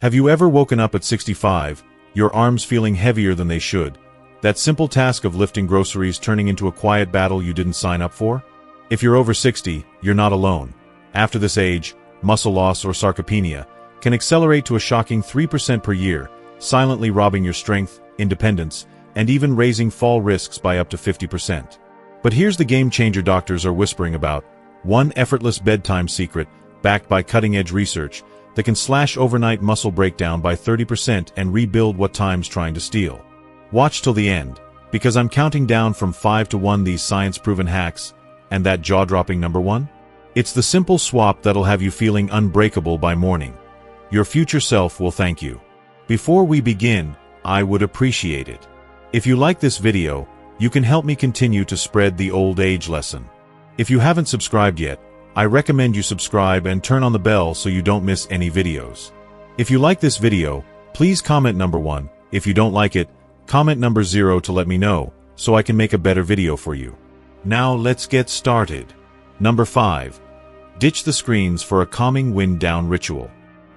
Have you ever woken up at 65, your arms feeling heavier than they should? That simple task of lifting groceries turning into a quiet battle you didn't sign up for? If you're over 60, you're not alone. After this age, muscle loss or sarcopenia can accelerate to a shocking 3% per year, silently robbing your strength, independence, and even raising fall risks by up to 50%. But here's the game-changer doctors are whispering about. One effortless bedtime secret, backed by cutting-edge research, that can slash overnight muscle breakdown by 30% and rebuild what time's trying to steal. Watch till the end, because I'm counting down from 5 to 1 these science-proven hacks, and that jaw-dropping number 1? It's the simple swap that'll have you feeling unbreakable by morning. Your future self will thank you. Before we begin, I would appreciate it if you like this video. You can help me continue to spread the old age lesson. If you haven't subscribed yet, I recommend you subscribe and turn on the bell so you don't miss any videos. If you like this video, please comment number 1. If you don't like it, comment number 0 to let me know, so I can make a better video for you. Now let's get started. Number 5. Ditch the screens for a calming wind-down ritual.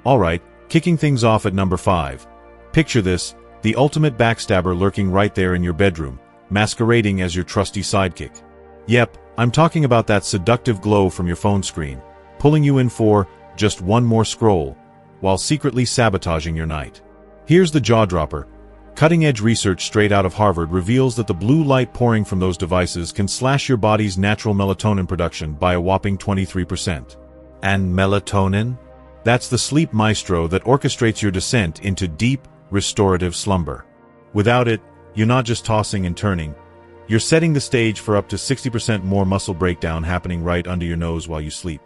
Alright, kicking things off at number 5. Picture this, the ultimate backstabber lurking right there in your bedroom, masquerading as your trusty sidekick. Yep, I'm talking about that seductive glow from your phone screen, pulling you in for just one more scroll, while secretly sabotaging your night. Here's the jaw-dropper. Cutting-edge research straight out of Harvard reveals that the blue light pouring from those devices can slash your body's natural melatonin production by a whopping 23%. And melatonin? That's the sleep maestro that orchestrates your descent into deep, restorative slumber. Without it, you're not just tossing and turning. You're setting the stage for up to 60% more muscle breakdown happening right under your nose while you sleep.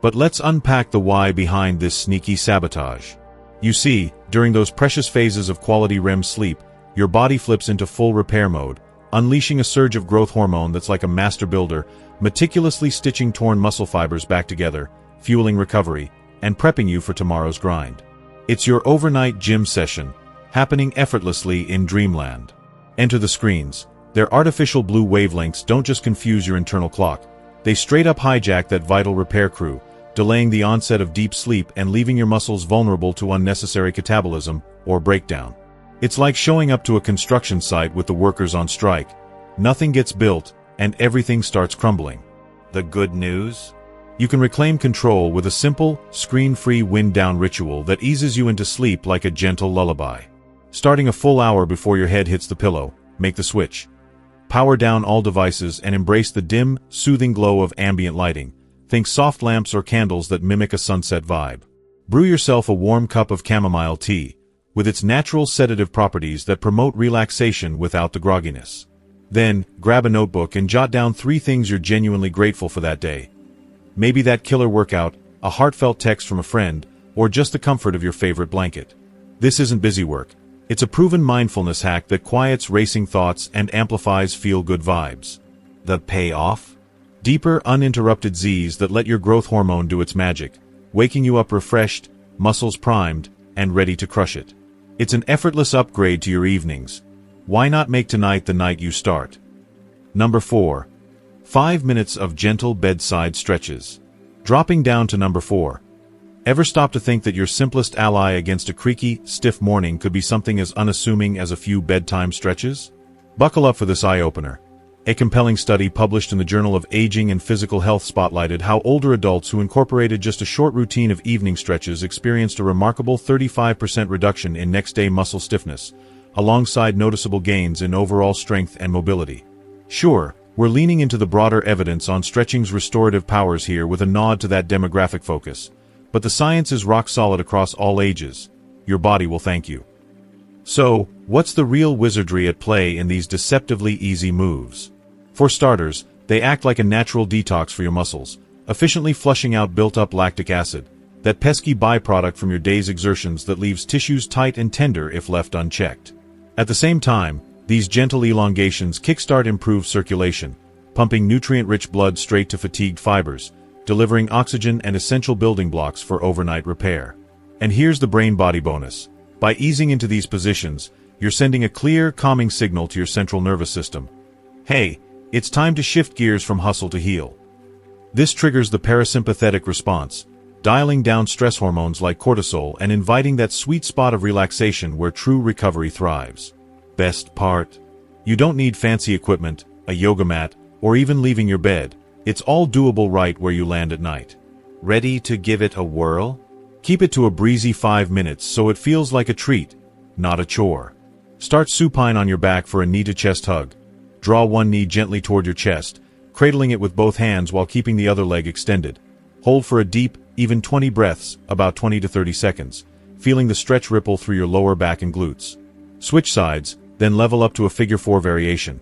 But let's unpack the why behind this sneaky sabotage. You see, during those precious phases of quality REM sleep, your body flips into full repair mode, unleashing a surge of growth hormone that's like a master builder, meticulously stitching torn muscle fibers back together, fueling recovery, and prepping you for tomorrow's grind. It's your overnight gym session, happening effortlessly in dreamland. Enter the screens. Their artificial blue wavelengths don't just confuse your internal clock. They straight up hijack that vital repair crew, delaying the onset of deep sleep and leaving your muscles vulnerable to unnecessary catabolism or breakdown. It's like showing up to a construction site with the workers on strike. Nothing gets built, and everything starts crumbling. The good news? You can reclaim control with a simple, screen-free wind-down ritual that eases you into sleep like a gentle lullaby. Starting a full hour before your head hits the pillow, make the switch. Power down all devices and embrace the dim, soothing glow of ambient lighting. Think soft lamps or candles that mimic a sunset vibe. Brew yourself a warm cup of chamomile tea, with its natural sedative properties that promote relaxation without the grogginess. Then, grab a notebook and jot down 3 things you're genuinely grateful for that day. Maybe that killer workout, a heartfelt text from a friend, or just the comfort of your favorite blanket. This isn't busy work. It's a proven mindfulness hack that quiets racing thoughts and amplifies feel-good vibes. The payoff? Deeper, uninterrupted Z's that let your growth hormone do its magic, waking you up refreshed, muscles primed, and ready to crush it. It's an effortless upgrade to your evenings. Why not make tonight the night you start? Number 4. 5 minutes of gentle bedside stretches. Dropping down to number 4. Ever stop to think that your simplest ally against a creaky, stiff morning could be something as unassuming as a few bedtime stretches? Buckle up for this eye-opener. A compelling study published in the Journal of Aging and Physical Health spotlighted how older adults who incorporated just a short routine of evening stretches experienced a remarkable 35% reduction in next-day muscle stiffness, alongside noticeable gains in overall strength and mobility. Sure, we're leaning into the broader evidence on stretching's restorative powers here with a nod to that demographic focus. But the science is rock solid across all ages. Your body will thank you. So, what's the real wizardry at play in these deceptively easy moves? For starters, they act like a natural detox for your muscles, efficiently flushing out built-up lactic acid, that pesky byproduct from your day's exertions that leaves tissues tight and tender if left unchecked. At the same time, these gentle elongations kickstart improved circulation, pumping nutrient-rich blood straight to fatigued fibers, delivering oxygen and essential building blocks for overnight repair. And here's the brain-body bonus. By easing into these positions, you're sending a clear, calming signal to your central nervous system. Hey, it's time to shift gears from hustle to heal. This triggers the parasympathetic response, dialing down stress hormones like cortisol and inviting that sweet spot of relaxation where true recovery thrives. Best part? You don't need fancy equipment, a yoga mat, or even leaving your bed. It's all doable right where you land at night. Ready to give it a whirl? Keep it to a breezy 5 minutes so it feels like a treat, not a chore. Start supine on your back for a knee-to-chest hug. Draw one knee gently toward your chest, cradling it with both hands while keeping the other leg extended. Hold for a deep, even 20 breaths, about 20 to 30 seconds, feeling the stretch ripple through your lower back and glutes. Switch sides, then level up to a figure 4 variation.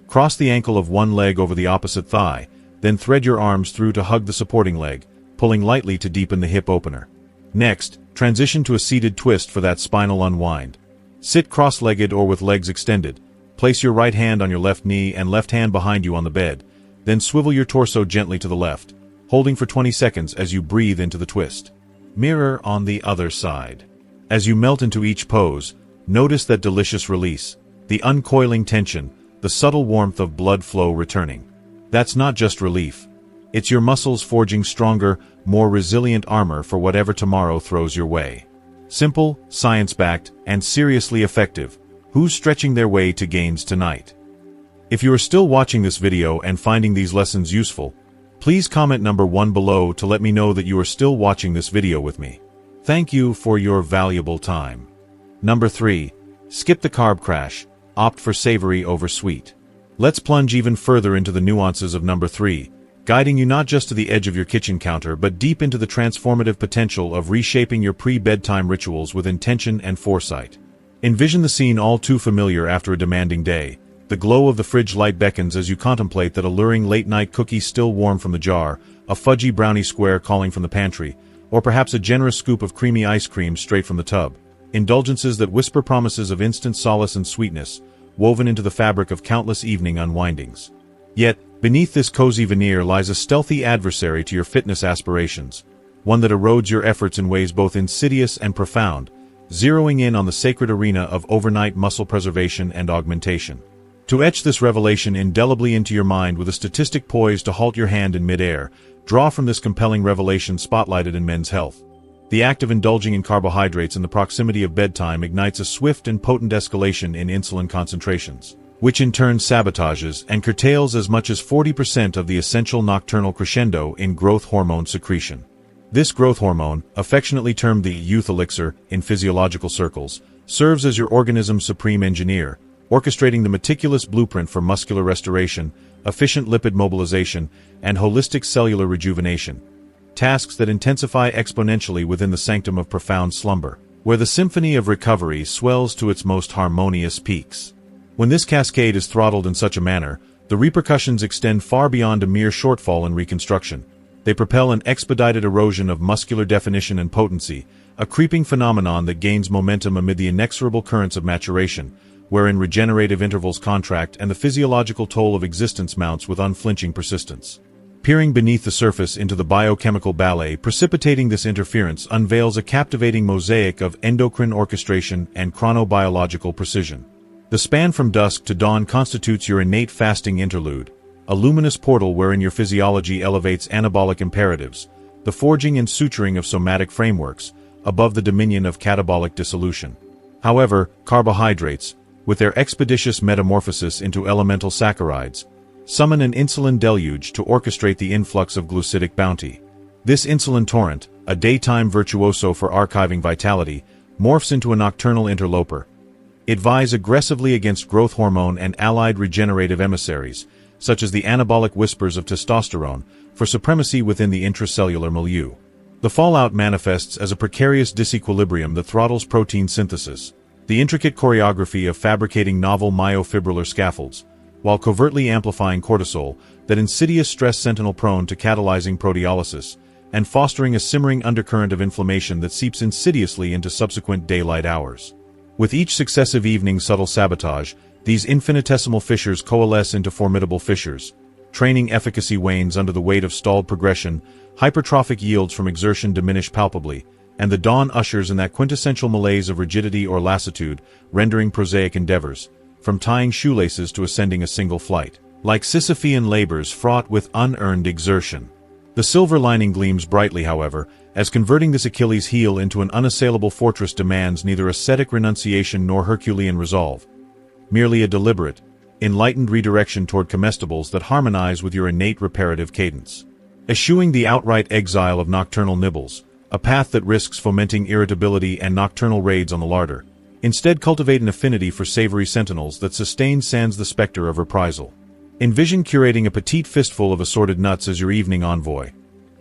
Cross the ankle of one leg over the opposite thigh, then thread your arms through to hug the supporting leg, pulling lightly to deepen the hip opener. Next, transition to a seated twist for that spinal unwind. Sit cross-legged or with legs extended. Place your right hand on your left knee and left hand behind you on the bed, then swivel your torso gently to the left, holding for 20 seconds as you breathe into the twist. Mirror on the other side. As you melt into each pose, notice that delicious release, the uncoiling tension, the subtle warmth of blood flow returning. That's not just relief. It's your muscles forging stronger, more resilient armor for whatever tomorrow throws your way. Simple, science-backed, and seriously effective. Who's stretching their way to gains tonight? If you are still watching this video and finding these lessons useful, please comment number 1 below to let me know that you are still watching this video with me. Thank you for your valuable time. Number 3. Skip the carb crash. Opt for savory over sweet. Let's plunge even further into the nuances of number 3, guiding you not just to the edge of your kitchen counter but deep into the transformative potential of reshaping your pre-bedtime rituals with intention and foresight. Envision the scene all too familiar after a demanding day. The glow of the fridge light beckons as you contemplate that alluring late-night cookie still warm from the jar, a fudgy brownie square calling from the pantry, or perhaps a generous scoop of creamy ice cream straight from the tub. Indulgences that whisper promises of instant solace and sweetness, woven into the fabric of countless evening unwindings. Yet, beneath this cozy veneer lies a stealthy adversary to your fitness aspirations, one that erodes your efforts in ways both insidious and profound, zeroing in on the sacred arena of overnight muscle preservation and augmentation. To etch this revelation indelibly into your mind with a statistic poised to halt your hand in midair, draw from this compelling revelation spotlighted in Men's Health. The act of indulging in carbohydrates in the proximity of bedtime ignites a swift and potent escalation in insulin concentrations, which in turn sabotages and curtails as much as 40% of the essential nocturnal crescendo in growth hormone secretion. This growth hormone, affectionately termed the youth elixir in physiological circles, serves as your organism's supreme engineer, orchestrating the meticulous blueprint for muscular restoration, efficient lipid mobilization, and holistic cellular rejuvenation. Tasks that intensify exponentially within the sanctum of profound slumber, where the symphony of recovery swells to its most harmonious peaks. When this cascade is throttled in such a manner, the repercussions extend far beyond a mere shortfall in reconstruction. They propel an expedited erosion of muscular definition and potency, a creeping phenomenon that gains momentum amid the inexorable currents of maturation, wherein regenerative intervals contract and the physiological toll of existence mounts with unflinching persistence. Peering beneath the surface into the biochemical ballet precipitating this interference unveils a captivating mosaic of endocrine orchestration and chronobiological precision. The span from dusk to dawn constitutes your innate fasting interlude, a luminous portal wherein your physiology elevates anabolic imperatives, the forging and suturing of somatic frameworks, above the dominion of catabolic dissolution. However, carbohydrates, with their expeditious metamorphosis into elemental saccharides, summon an insulin deluge to orchestrate the influx of glucidic bounty. This insulin torrent, a daytime virtuoso for archiving vitality, morphs into a nocturnal interloper. It vies aggressively against growth hormone and allied regenerative emissaries, such as the anabolic whispers of testosterone, for supremacy within the intracellular milieu. The fallout manifests as a precarious disequilibrium that throttles protein synthesis, the intricate choreography of fabricating novel myofibrillar scaffolds, while covertly amplifying cortisol, that insidious stress sentinel prone to catalyzing proteolysis, and fostering a simmering undercurrent of inflammation that seeps insidiously into subsequent daylight hours. With each successive evening's subtle sabotage, these infinitesimal fissures coalesce into formidable fissures. Training efficacy wanes under the weight of stalled progression, hypertrophic yields from exertion diminish palpably, and the dawn ushers in that quintessential malaise of rigidity or lassitude, rendering prosaic endeavors, from tying shoelaces to ascending a single flight, like Sisyphean labors fraught with unearned exertion. The silver lining gleams brightly, however, as converting this Achilles heel into an unassailable fortress demands neither ascetic renunciation nor Herculean resolve, merely a deliberate, enlightened redirection toward comestibles that harmonize with your innate reparative cadence. Eschewing the outright exile of nocturnal nibbles, a path that risks fomenting irritability and nocturnal raids on the larder. Instead, cultivate an affinity for savory sentinels that sustain sans the specter of reprisal. Envision curating a petite fistful of assorted nuts as your evening envoy.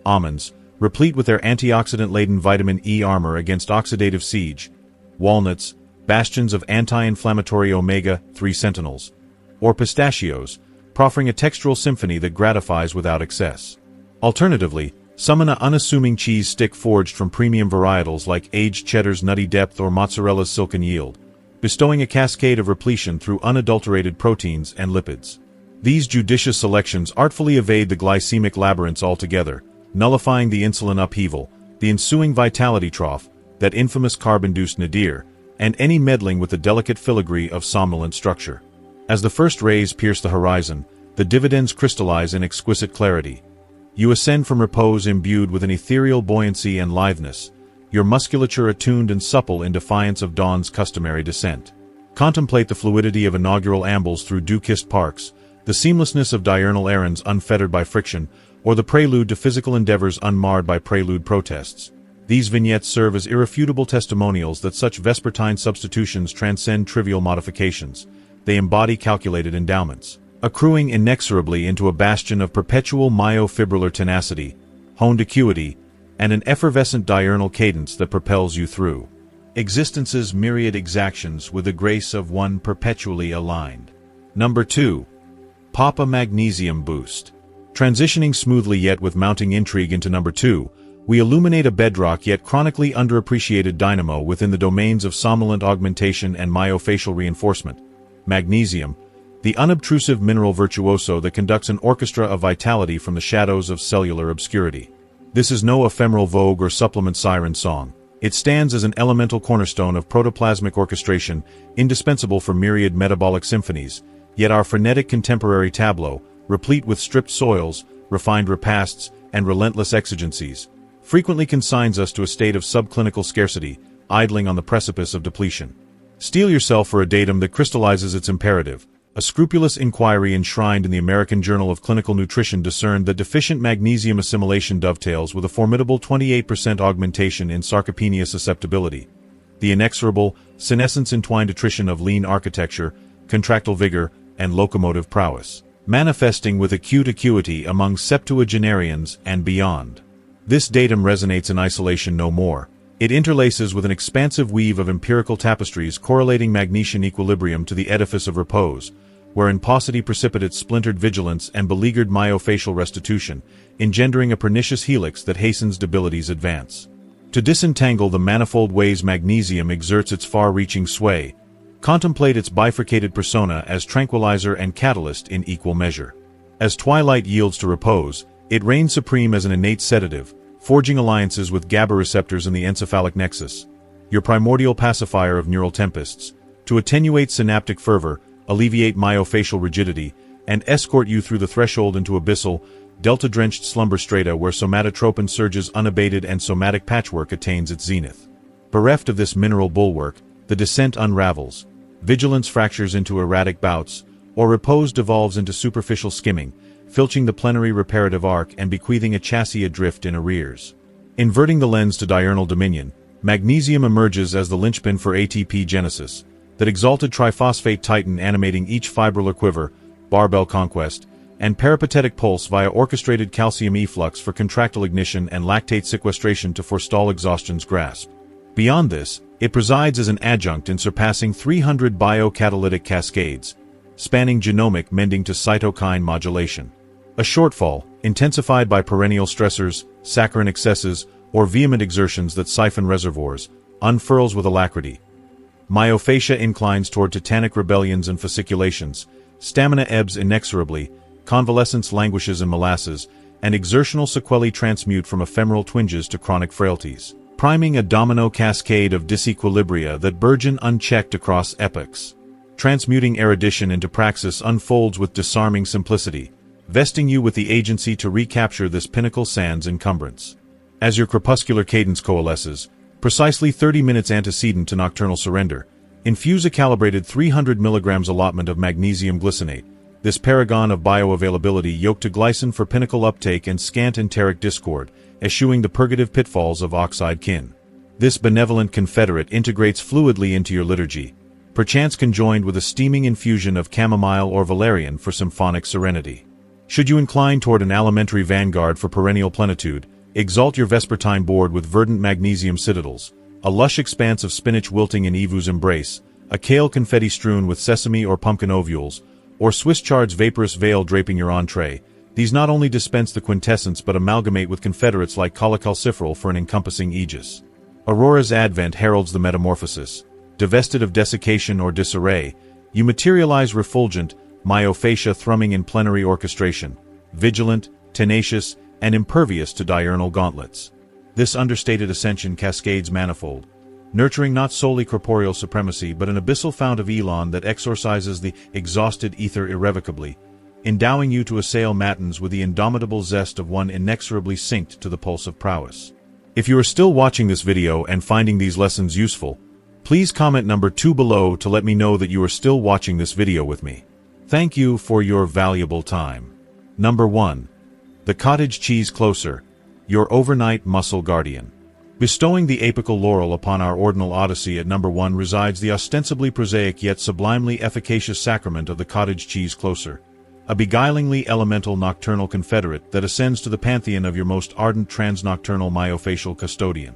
Almonds, replete with their antioxidant-laden vitamin E armor against oxidative siege. Walnuts, bastions of anti-inflammatory omega-3 sentinels. Or pistachios, proffering a textural symphony that gratifies without excess. Alternatively, summon an unassuming cheese stick forged from premium varietals like aged cheddar's nutty depth or mozzarella's silken yield, bestowing a cascade of repletion through unadulterated proteins and lipids. These judicious selections artfully evade the glycemic labyrinths altogether, nullifying the insulin upheaval, the ensuing vitality trough, that infamous carb-induced nadir, and any meddling with the delicate filigree of somnolent structure. As the first rays pierce the horizon, the dividends crystallize in exquisite clarity. You ascend from repose imbued with an ethereal buoyancy and litheness, your musculature attuned and supple in defiance of dawn's customary descent. Contemplate the fluidity of inaugural ambles through dew-kissed parks, the seamlessness of diurnal errands unfettered by friction, or the prelude to physical endeavors unmarred by prelude protests. These vignettes serve as irrefutable testimonials that such vespertine substitutions transcend trivial modifications. They embody calculated endowments, accruing inexorably into a bastion of perpetual myofibrillar tenacity, honed acuity, and an effervescent diurnal cadence that propels you through existence's myriad exactions with the grace of one perpetually aligned. Number 2. Pop a magnesium boost. Transitioning smoothly yet with mounting intrigue into number 2, we illuminate a bedrock yet chronically underappreciated dynamo within the domains of somnolent augmentation and myofacial reinforcement. Magnesium, the unobtrusive mineral virtuoso that conducts an orchestra of vitality from the shadows of cellular obscurity. This is no ephemeral vogue or supplement siren song. It stands as an elemental cornerstone of protoplasmic orchestration, indispensable for myriad metabolic symphonies, yet our frenetic contemporary tableau, replete with stripped soils, refined repasts, and relentless exigencies, frequently consigns us to a state of subclinical scarcity, idling on the precipice of depletion. Steel yourself for a datum that crystallizes its imperative. A scrupulous inquiry enshrined in the American Journal of Clinical Nutrition discerned that deficient magnesium assimilation dovetails with a formidable 28% augmentation in sarcopenia susceptibility. The inexorable, senescence-entwined attrition of lean architecture, contractile vigor, and locomotive prowess, manifesting with acute acuity among septuagenarians and beyond. This datum resonates in isolation no more. It interlaces with an expansive weave of empirical tapestries correlating magnesian equilibrium to the edifice of repose, wherein paucity precipitates splintered vigilance and beleaguered myofacial restitution, engendering a pernicious helix that hastens debility's advance. To disentangle the manifold ways magnesium exerts its far-reaching sway, contemplate its bifurcated persona as tranquilizer and catalyst in equal measure. As twilight yields to repose, it reigns supreme as an innate sedative, forging alliances with GABA receptors in the encephalic nexus, your primordial pacifier of neural tempests, to attenuate synaptic fervor, alleviate myofacial rigidity, and escort you through the threshold into abyssal, delta-drenched slumber strata where somatotropin surges unabated and somatic patchwork attains its zenith. Bereft of this mineral bulwark, the descent unravels, vigilance fractures into erratic bouts, or repose devolves into superficial skimming, filching the plenary reparative arc and bequeathing a chassis adrift in arrears. Inverting the lens to diurnal dominion, magnesium emerges as the linchpin for ATP genesis, that exalted triphosphate titan animating each fibrillar quiver, barbell conquest, and peripatetic pulse via orchestrated calcium efflux for contractile ignition and lactate sequestration to forestall exhaustion's grasp. Beyond this, it presides as an adjunct in surpassing 300 biocatalytic cascades, spanning genomic mending to cytokine modulation. A shortfall, intensified by perennial stressors, saccharine excesses, or vehement exertions that siphon reservoirs, unfurls with alacrity. Myophacia inclines toward tetanic rebellions and fasciculations, stamina ebbs inexorably, convalescence languishes in molasses, and exertional sequelae transmute from ephemeral twinges to chronic frailties, priming a domino cascade of disequilibria that burgeon unchecked across epochs. Transmuting erudition into praxis unfolds with disarming simplicity, vesting you with the agency to recapture this pinnacle sans encumbrance. As your crepuscular cadence coalesces, precisely 30 minutes antecedent to nocturnal surrender, infuse a calibrated 300 mg allotment of magnesium glycinate, this paragon of bioavailability yoked to glycine for pinnacle uptake and scant enteric discord, eschewing the purgative pitfalls of oxide kin. This benevolent confederate integrates fluidly into your liturgy, perchance conjoined with a steaming infusion of chamomile or valerian for symphonic serenity. Should you incline toward an alimentary vanguard for perennial plenitude, exalt your vespertine board with verdant magnesium citadels, a lush expanse of spinach wilting in Evu's embrace, a kale confetti strewn with sesame or pumpkin ovules, or Swiss chard's vaporous veil draping your entree. These not only dispense the quintessence but amalgamate with confederates like cholecalciferol for an encompassing aegis. Aurora's advent heralds the metamorphosis. Divested of desiccation or disarray, you materialize refulgent, myophasia thrumming in plenary orchestration, vigilant, tenacious, and impervious to diurnal gauntlets. This understated ascension cascades manifold, nurturing not solely corporeal supremacy but an abyssal fount of Elon that exorcises the exhausted ether irrevocably, endowing you to assail matins with the indomitable zest of one inexorably synced to the pulse of prowess. If you are still watching this video and finding these lessons useful, please comment number 2 below to let me know that you are still watching this video with me. Thank you for your valuable time. Number 1. The cottage cheese closer, your overnight muscle guardian. Bestowing the apical laurel upon our ordinal odyssey at number 1 resides the ostensibly prosaic yet sublimely efficacious sacrament of the cottage cheese closer, a beguilingly elemental nocturnal confederate that ascends to the pantheon of your most ardent transnocturnal myofacial custodian.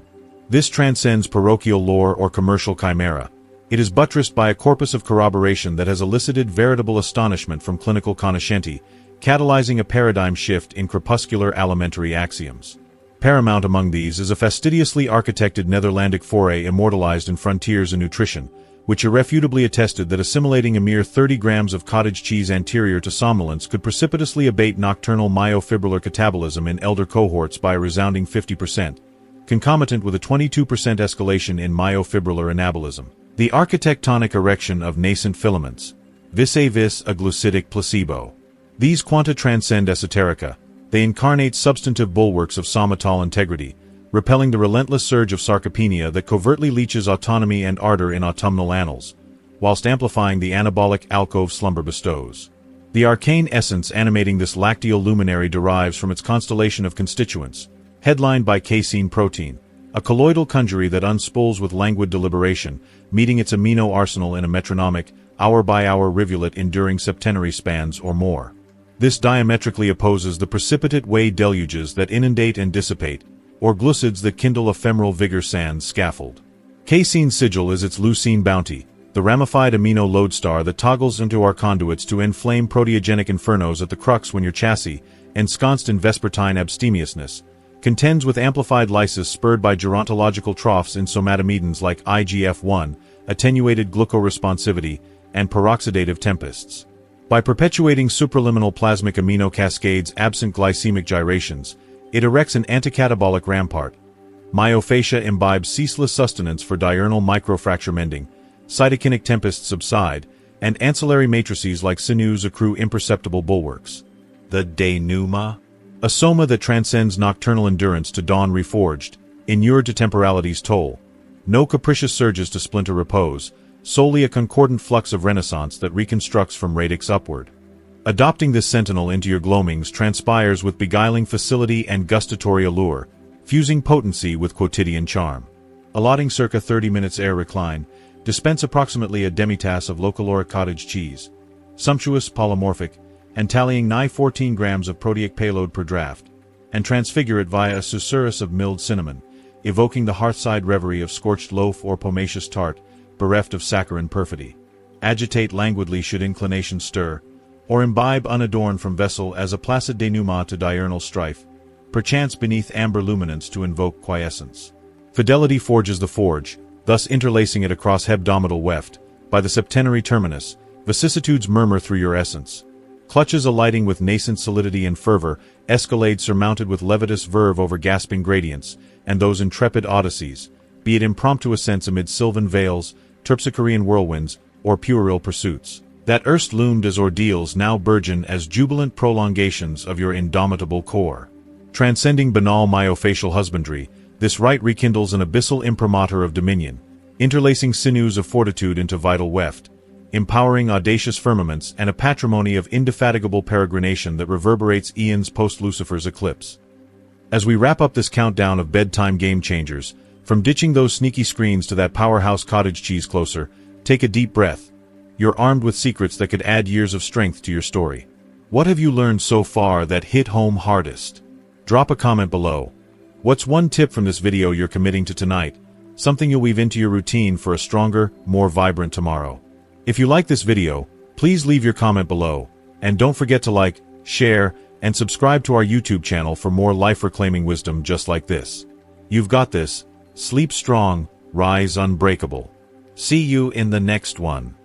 This transcends parochial lore or commercial chimera. It is buttressed by a corpus of corroboration that has elicited veritable astonishment from clinical cognoscenti, catalyzing a paradigm shift in crepuscular alimentary axioms. Paramount among these is a fastidiously architected Netherlandic foray immortalized in Frontiers in Nutrition, which irrefutably attested that assimilating a mere 30 grams of cottage cheese anterior to somnolence could precipitously abate nocturnal myofibrillar catabolism in elder cohorts by a resounding 50%, concomitant with a 22% escalation in myofibrillar anabolism. The architectonic erection of nascent filaments, vis-a-vis a glucidic placebo. These quanta transcend esoterica. They incarnate substantive bulwarks of somatal integrity, repelling the relentless surge of sarcopenia that covertly leeches autonomy and ardor in autumnal annals, whilst amplifying the anabolic alcove slumber bestows. The arcane essence animating this lacteal luminary derives from its constellation of constituents, headlined by casein protein, a colloidal conjury that unspools with languid deliberation, meeting its amino arsenal in a metronomic, hour-by-hour rivulet enduring septenary spans or more. This diametrically opposes the precipitate whey deluges that inundate and dissipate, or glucids that kindle ephemeral vigor sans scaffold. Casein sigil is its leucine bounty, the ramified amino lodestar that toggles into our conduits to inflame proteogenic infernos at the crux when your chassis, ensconced in vespertine abstemiousness, contends with amplified lysis spurred by gerontological troughs in somatomedins like IGF-1, attenuated glucoresponsivity, and peroxidative tempests. By perpetuating supraliminal plasmic amino cascades absent glycemic gyrations, it erects an anticatabolic rampart. Myophasia imbibes ceaseless sustenance for diurnal microfracture mending, cytokinic tempests subside, and ancillary matrices like sinews accrue imperceptible bulwarks. The denouement, a soma that transcends nocturnal endurance to dawn reforged, inured to temporality's toll. No capricious surges to splinter repose, solely a concordant flux of renaissance that reconstructs from radix upward. Adopting this sentinel into your gloamings transpires with beguiling facility and gustatory allure, fusing potency with quotidian charm. Allotting circa 30 minutes air recline, dispense approximately a demitasse of low-caloric cottage cheese, sumptuous, polymorphic, and tallying nigh 14 grams of proteic payload per draft, and transfigure it via a susurrus of milled cinnamon, evoking the hearthside reverie of scorched loaf or pomacious tart, bereft of saccharine perfidy. Agitate languidly should inclination stir, or imbibe unadorned from vessel as a placid denouement to diurnal strife, perchance beneath amber luminance to invoke quiescence. Fidelity forges the forge, thus interlacing it across hebdomadal weft. By the septenary terminus, vicissitudes murmur through your essence. Clutches alighting with nascent solidity and fervor, escalades surmounted with levitous verve over gasping gradients, and those intrepid odysseys, be it impromptu ascents amid sylvan vales, terpsichorean whirlwinds, or puerile pursuits. That erst loomed as ordeals now burgeon as jubilant prolongations of your indomitable core. Transcending banal myofascial husbandry, this rite rekindles an abyssal imprimatur of dominion, interlacing sinews of fortitude into vital weft, empowering audacious firmaments and a patrimony of indefatigable peregrination that reverberates eons post-Lucifer's eclipse. As we wrap up this countdown of bedtime game-changers, from ditching those sneaky screens to that powerhouse cottage cheese closer, take a deep breath. You're armed with secrets that could add years of strength to your story. What have you learned so far that hit home hardest? Drop a comment below. What's one tip from this video you're committing to tonight? Something you'll weave into your routine for a stronger, more vibrant tomorrow. If you like this video, please leave your comment below, and don't forget to like, share, and subscribe to our YouTube channel for more life-reclaiming wisdom just like this. You've got this. Sleep strong, rise unbreakable. See you in the next one.